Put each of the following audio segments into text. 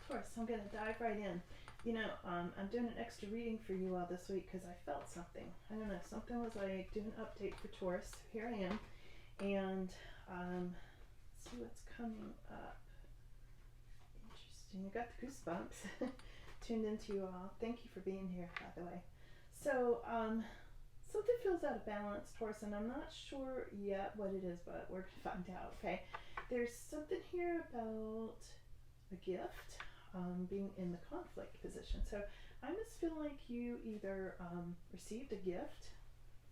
Taurus, I'm going to dive right in. You know, I'm doing an extra reading for you all this week because I felt something. I don't know, something was like, do an update for Taurus. Here I am. And let's see what's coming up. Interesting. I got the goosebumps tuned into you all. Thank you for being here, by the way. So, something feels out of balance, Taurus, and I'm not sure yet what it is, but we're going to find out, okay? There's something here about a gift. Being in the conflict position. So I just feel like you either received a gift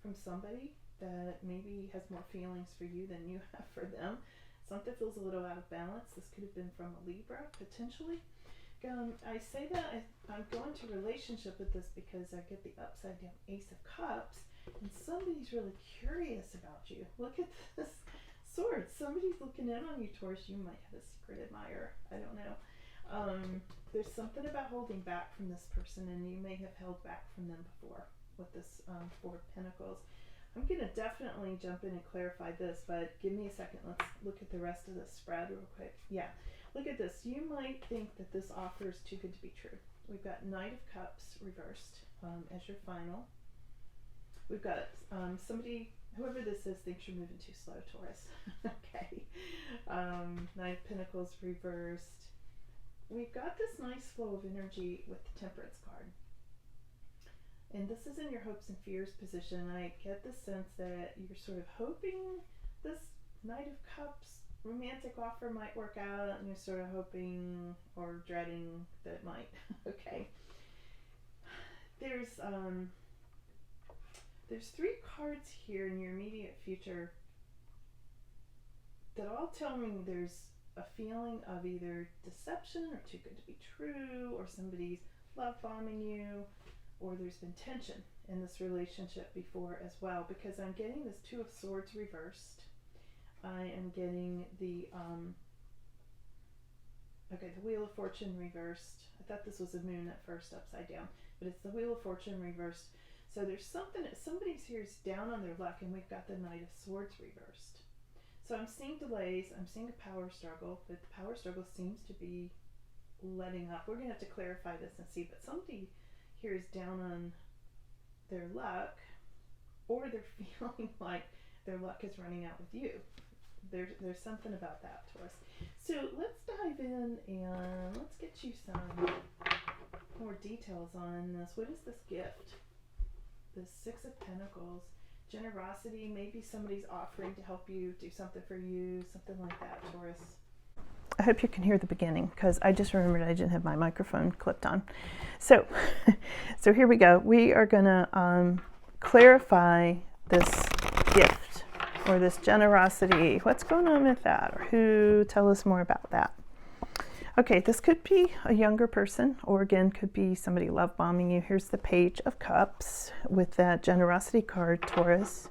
from somebody that maybe has more feelings for you than you have for them. Something feels a little out of balance. This could have been from a Libra, potentially. I say that I'm going to relationship with this because I get the upside down Ace of Cups, and somebody's really curious about you. Look at this sword. Somebody's looking in on you, Taurus. You might have a secret admirer. I don't know. There's something about holding back from this person, and you may have held back from them before with this Four of Pentacles. I'm going to definitely jump in and clarify this, but give me a second. Let's look at the rest of this spread real quick. Yeah, look at this. You might think that this offer is too good to be true. We've got Knight of Cups reversed as your final. We've got somebody, whoever this is, thinks you're moving too slow, Taurus. Okay. Knight of Pentacles reversed. We've got this nice flow of energy with the Temperance card. And this is in your hopes and fears position. I get the sense that you're sort of hoping this Knight of Cups romantic offer might work out, and you're sort of hoping or dreading that it might. Okay. There's three cards here in your immediate future that all tell me there's a feeling of either deception or too good to be true, or somebody's love bombing you, or there's been tension in this relationship before as well, because I'm getting this Two of Swords reversed. I am getting the Wheel of Fortune reversed. I thought this was a moon at first upside down, but it's the Wheel of Fortune reversed. So there's something that somebody's here is down on their luck, and we've got the Knight of Swords reversed. So I'm seeing delays, I'm seeing a power struggle, but the power struggle seems to be letting up. We're going to have to clarify this and see, but somebody here is down on their luck, or they're feeling like their luck is running out with you. There's something about that, Taurus. So let's dive in and let's get you some more details on this. What is this gift? The Six of Pentacles. Generosity, maybe somebody's offering to help you, do something for you, something like that, Taurus. I hope you can hear the beginning, because I just remembered I didn't have my microphone clipped on. So here we go. We are going to clarify this gift or this generosity. What's going on with that? Or who? Tell us more about that. Okay, this could be a younger person, or again, could be somebody love bombing you. Here's the Page of Cups with that generosity card, Taurus.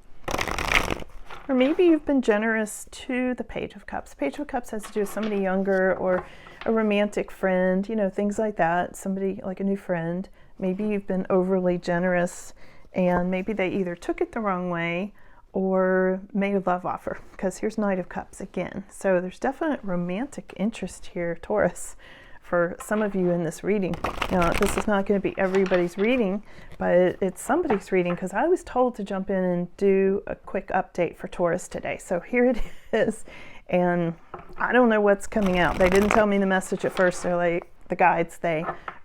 Or maybe you've been generous to the Page of Cups. Page of Cups has to do with somebody younger, or a romantic friend, you know, things like that. Somebody like a new friend. Maybe you've been overly generous, and maybe they either took it the wrong way or made a love offer, because here's Knight of Cups again. So there's definite romantic interest here, Taurus, for some of you in this reading. Now, this is not going to be everybody's reading, but it's somebody's reading, because I was told to jump in and do a quick update for Taurus today. So here it is, and I don't know what's coming out. They didn't tell me the message at first. They're like, the guides,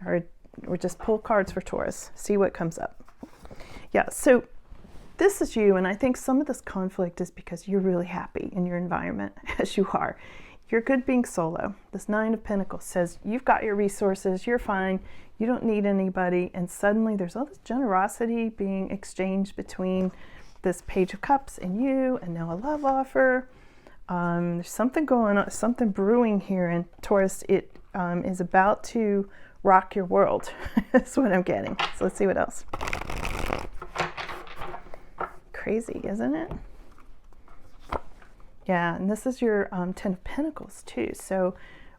or just pull cards for Taurus, see what comes up. Yeah, so this is you, and I think some of this conflict is because you're really happy in your environment, as you are. You're good being solo. This Nine of Pentacles says you've got your resources, you're fine, you don't need anybody, and suddenly there's all this generosity being exchanged between this Page of Cups and you, and now a love offer. There's something going on, something brewing here, and Taurus, it is about to rock your world. That's what I'm getting. So let's see what else. Crazy, isn't it? Yeah, and this is your Ten of Pentacles too. So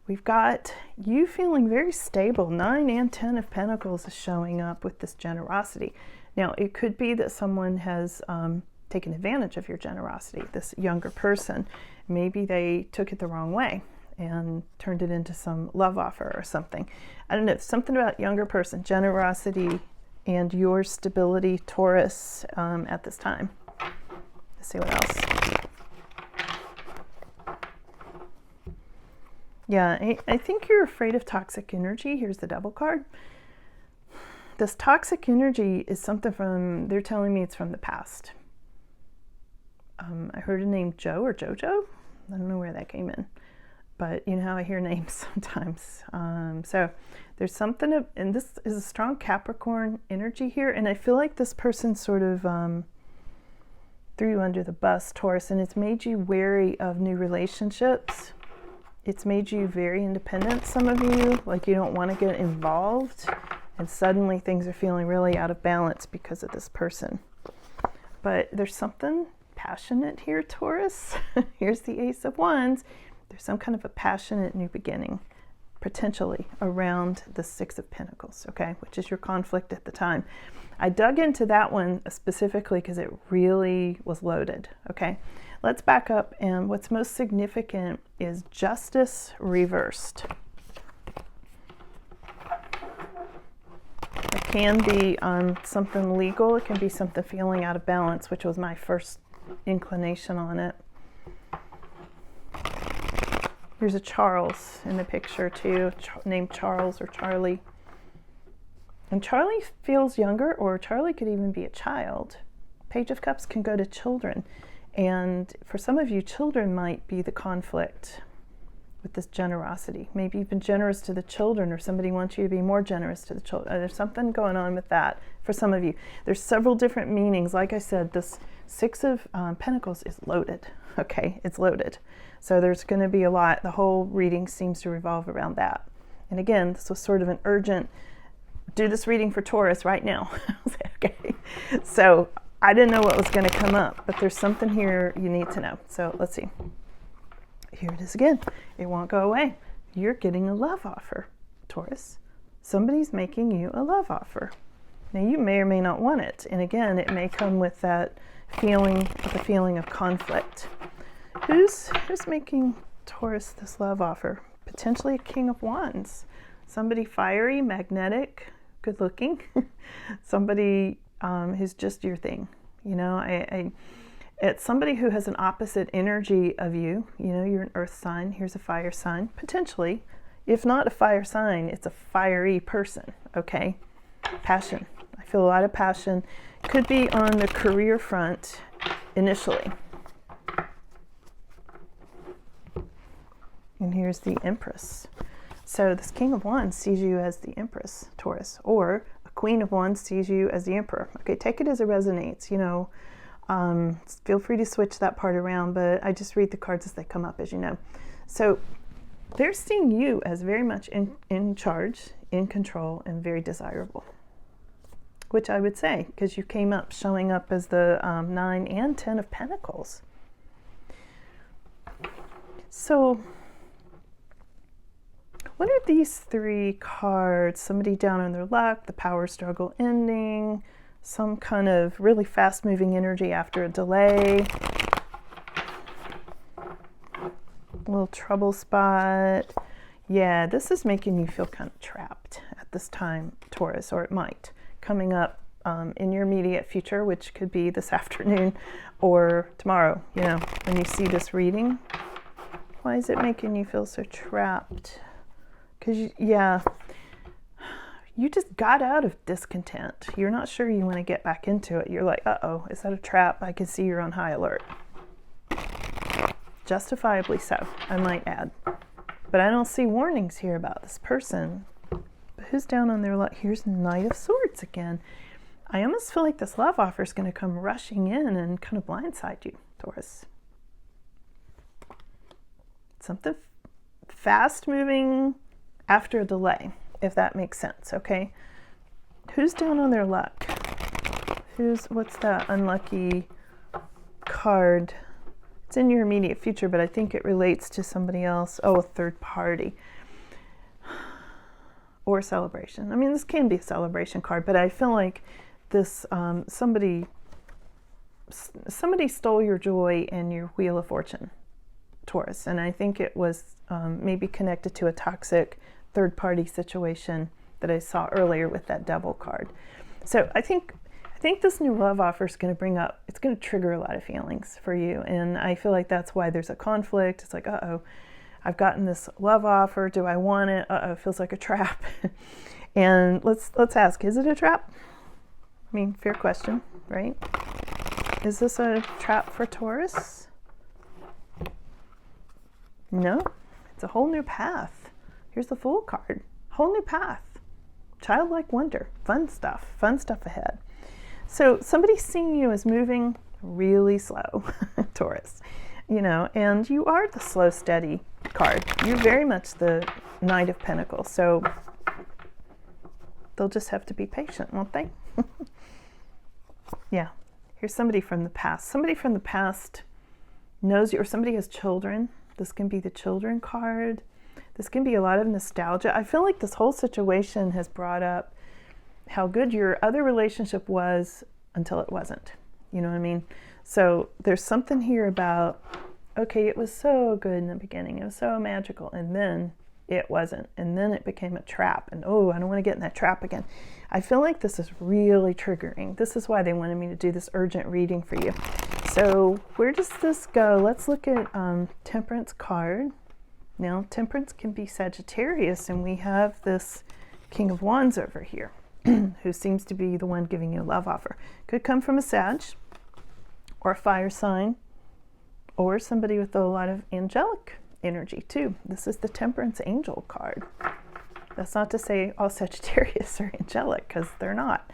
we've got you feeling very stable. 9 and 10 of Pentacles is showing up with this generosity. Now, it could be that someone has taken advantage of your generosity, this younger person. Maybe they took it the wrong way. and turned it into some love offer or something. I don't know, something about younger person, generosity, and your stability, Taurus, at this time. Let's see what else. Yeah, I think you're afraid of toxic energy. Here's the Devil card. This toxic energy is something from, they're telling me it's from the past. I heard a name Joe or Jojo. I don't know where that came in. But you know how I hear names sometimes. So there's something, and this is a strong Capricorn energy here. And I feel like this person sort of threw you under the bus, Taurus, and it's made you wary of new relationships. It's made you very independent, some of you, like you don't want to get involved. And suddenly things are feeling really out of balance because of this person. But there's something passionate here, Taurus. Here's the Ace of Wands. There's some kind of a passionate new beginning, potentially around the Six of Pentacles, okay, which is your conflict at the time. I dug into that one specifically because it really was loaded, okay? Let's back up, and what's most significant is Justice reversed. It can be something legal, it can be something feeling out of balance, which was my first inclination on it. Here's a Charles in the picture too, named Charles or Charlie. And Charlie feels younger, or Charlie could even be a child. Page of Cups can go to children. And for some of you, children might be the conflict with this generosity. Maybe you've been generous to the children, or somebody wants you to be more generous to the children. There's something going on with that for some of you. There's several different meanings. Like I said, this Six of Pentacles is loaded. Okay, it's loaded. So there's going to be a lot. The whole reading seems to revolve around that. And again, this was sort of an urgent, do this reading for Taurus right now. Okay. So I didn't know what was going to come up, but there's something here you need to know. So let's see. Here it is again. It won't go away. You're getting a love offer, Taurus. Somebody's making you a love offer. Now you may or may not want it. And again, it may come with that feeling, with a feeling of conflict. Who's making Taurus this love offer? Potentially a King of Wands. Somebody fiery, magnetic, good looking. Somebody who's just your thing. You know, it's somebody who has an opposite energy of you. You know, you're an earth sign. Here's a fire sign. Potentially, if not a fire sign, it's a fiery person, okay? Passion. I feel a lot of passion. Could be on the career front initially. And here's the Empress. So this King of Wands sees you as the Empress, Taurus, or a Queen of Wands sees you as the Emperor. Okay, take it as it resonates, you know. Feel free to switch that part around, but I just read the cards as they come up, as you know. So they're seeing you as very much in charge, in control, and very desirable, which I would say, because you came up showing up as the 9 and 10 of Pentacles. So what are these three cards? Somebody down on their luck, the power struggle ending, some kind of really fast-moving energy after a delay, a little trouble spot. Yeah, this is making you feel kind of trapped at this time, Taurus, or it might. Coming up in your immediate future, which could be this afternoon or tomorrow, you know, when you see this reading. Why is it making you feel so trapped? Because, yeah, you just got out of discontent. You're not sure you want to get back into it. You're like, uh-oh, is that a trap? I can see you're on high alert. Justifiably so, I might add. But I don't see warnings here about this person. But who's down on their luck? Here's Knight of Swords again. I almost feel like this love offer is going to come rushing in and kind of blindside you, Taurus. Something fast-moving after a delay, if that makes sense, okay? Who's down on their luck? What's that unlucky card? It's in your immediate future, but I think it relates to somebody else. Oh, a third party. Or celebration. I mean, this can be a celebration card, but I feel like this, somebody stole your joy and your Wheel of Fortune. Taurus, and I think it was maybe connected to a toxic third-party situation that I saw earlier with that Devil card. So I think this new love offer is going to it's going to trigger a lot of feelings for you, and I feel like that's why there's a conflict. It's like, uh-oh, I've gotten this love offer. Do I want it? Uh-oh, it feels like a trap. And let's ask, is it a trap? I mean, fair question, right? Is this a trap for Taurus? No, it's a whole new path. Here's the Fool card. Whole new path. Childlike wonder. Fun stuff ahead. So somebody's seeing you as moving really slow, Taurus, and you are the slow, steady card. You're very much the Knight of Pentacles. So they'll just have to be patient, won't they? Yeah. Here's somebody from the past. Somebody from the past knows you, or somebody has children. This can be the children card. This can be a lot of nostalgia. I feel like this whole situation has brought up how good your other relationship was until it wasn't. You know what I mean? So there's something here about, okay, it was so good in the beginning. It was so magical. And then it wasn't. And then it became a trap. And oh, I don't want to get in that trap again. I feel like this is really triggering. This is why they wanted me to do this urgent reading for you. So where does this go? Let's look at Temperance card. Now, Temperance can be Sagittarius, and we have this King of Wands over here, who seems to be the one giving you a love offer. Could come from a Sag, or a fire sign, or somebody with a lot of angelic energy, too. This is the Temperance Angel card. That's not to say all Sagittarius are angelic, because they're not.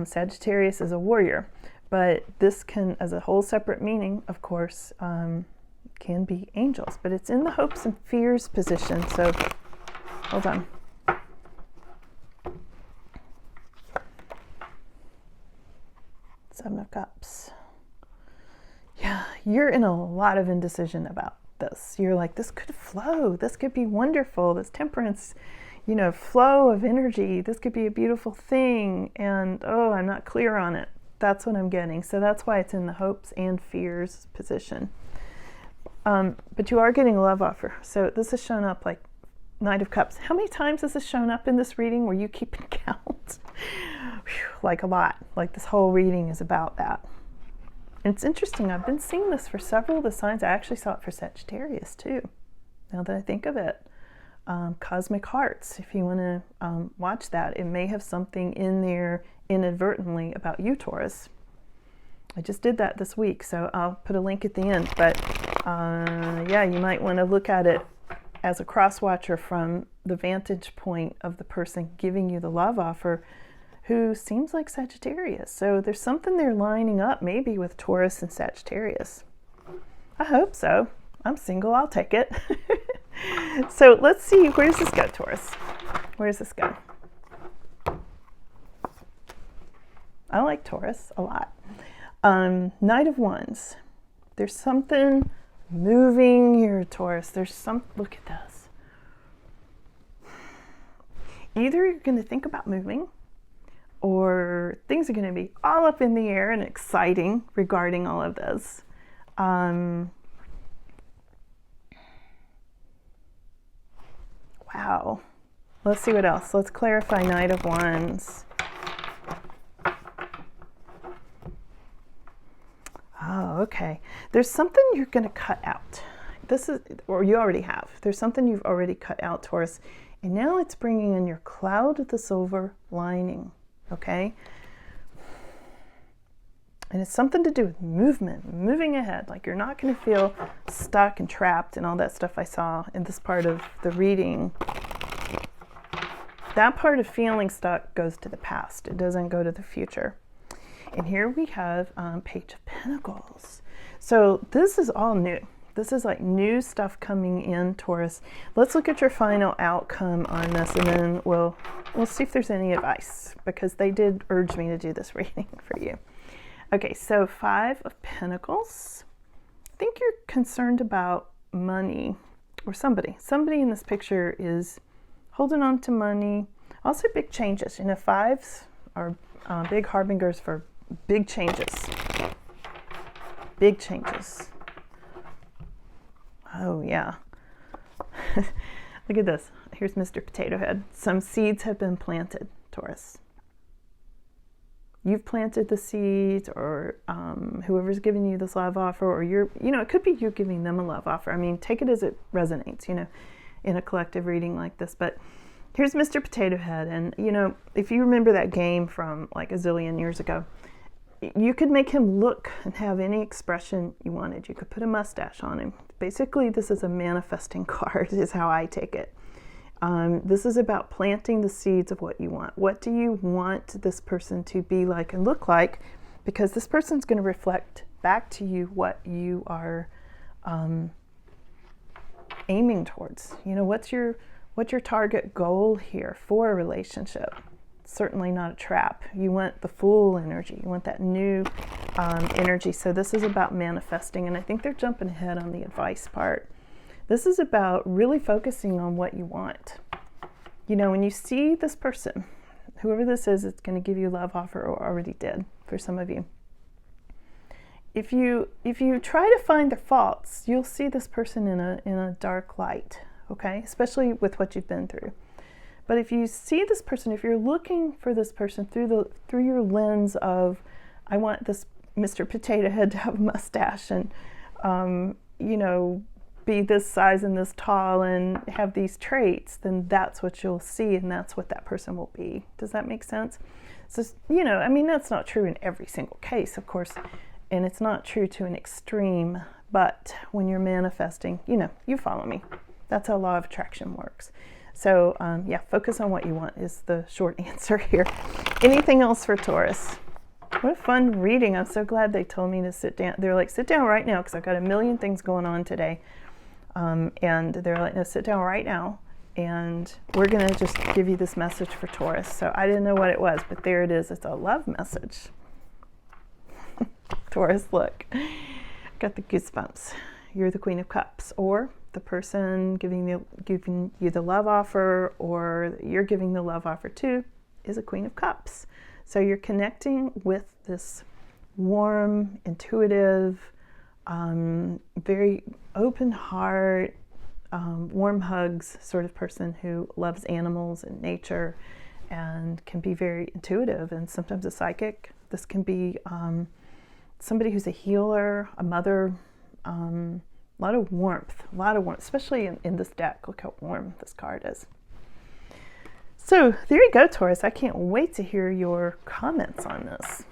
Sagittarius is a warrior, but this can, as a whole separate meaning, of course, can be angels, but it's in the hopes and fears position. So hold on. Seven of Cups. Yeah, you're in a lot of indecision about this. You're like, this could flow. This could be wonderful. This Temperance, flow of energy. This could be a beautiful thing. And, oh, I'm not clear on it. That's what I'm getting. So that's why it's in the hopes and fears position. But you are getting a love offer. So this has shown up like Knight of Cups. How many times has this shown up in this reading? Were you keeping count? Like a lot. Like this whole reading is about that. And it's interesting. I've been seeing this for several of the signs. I actually saw it for Sagittarius too, now that I think of it. Cosmic Hearts, if you want to watch that. It may have something in there inadvertently about you, Taurus. I just did that this week, so I'll put a link at the end. But yeah, you might want to look at it as a cross-watcher from the vantage point of the person giving you the love offer, who seems like Sagittarius. So there's something there lining up, maybe with Taurus and Sagittarius. I hope so. I'm single, I'll take it. So let's see, where does this go, Taurus? Where does this go? I like Taurus a lot. Knight of Wands. There's something moving here, Taurus. Look at this. Either you're going to think about moving, or things are going to be all up in the air and exciting regarding all of this. Wow. Let's see what else. Let's clarify Knight of Wands. Oh, okay. There's something you're going to cut out. Or you already have. There's something you've already cut out, Taurus. And now it's bringing in your cloud with the silver lining. Okay? And it's something to do with movement, moving ahead. Like you're not going to feel stuck and trapped and all that stuff I saw in this part of the reading. That part of feeling stuck goes to the past. It doesn't go to the future. And here we have Page of Pentacles. So this is all new. This is like new stuff coming in, Taurus. Let's look at your final outcome on this, and then we'll see if there's any advice, because they did urge me to do this reading for you. Okay, so Five of Pentacles. I think you're concerned about money, or somebody. Somebody in this picture is holding on to money. Also big changes. Fives are big harbingers for big changes. Big changes. Oh, yeah. Look at this. Here's Mr. Potato Head. Some seeds have been planted, Taurus. You've planted the seeds, or whoever's giving you this love offer, or it could be you giving them a love offer. I mean, take it as it resonates, in a collective reading like this. But here's Mr. Potato Head. And, if you remember that game from like a zillion years ago, you could make him look and have any expression you wanted. You could put a mustache on him. Basically, this is a manifesting card, is how I take it. This is about planting the seeds of what you want. What do you want this person to be like and look like? Because this person's going to reflect back to you what you are aiming towards. What's your target goal here for a relationship? Certainly not a trap. You want the full energy. You want that new energy. So this is about manifesting, and I think they're jumping ahead on the advice part. This is about really focusing on what you want. When you see this person, whoever this is, it's going to give you a love offer, or already did for some of you. If you try to find their faults, you'll see this person in a dark light, okay? Especially with what you've been through. But if you see this person, if you're looking for this person through your lens of, I want this Mr. Potato Head to have a mustache and, be this size and this tall and have these traits, then that's what you'll see, and that's what that person will be. Does that make sense? So, that's not true in every single case, of course, and it's not true to an extreme, but when you're manifesting, you follow me. That's how law of attraction works. So, focus on what you want is the short answer here. Anything else for Taurus? What a fun reading. I'm so glad they told me to sit down. They're like, sit down right now, because I've got a million things going on today. And they're like, no, sit down right now, and we're going to just give you this message for Taurus. So I didn't know what it was, but there it is. It's a love message. Taurus, look. Got the goosebumps. You're the Queen of Cups, or the person giving you the love offer, or you're giving the love offer to, is a Queen of Cups. So you're connecting with this warm, intuitive, very open heart, warm hugs sort of person who loves animals and nature and can be very intuitive and sometimes a psychic. This can be somebody who's a healer, a mother, a lot of warmth, especially in this deck. Look how warm this card is. So there you go, Taurus. I can't wait to hear your comments on this.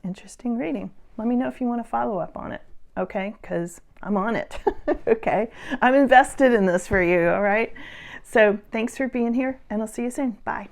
Interesting reading. Let me know if you want to follow up on it. Okay, because I'm on it. Okay, I'm invested in this for you. All right. So thanks for being here, and I'll see you soon. Bye.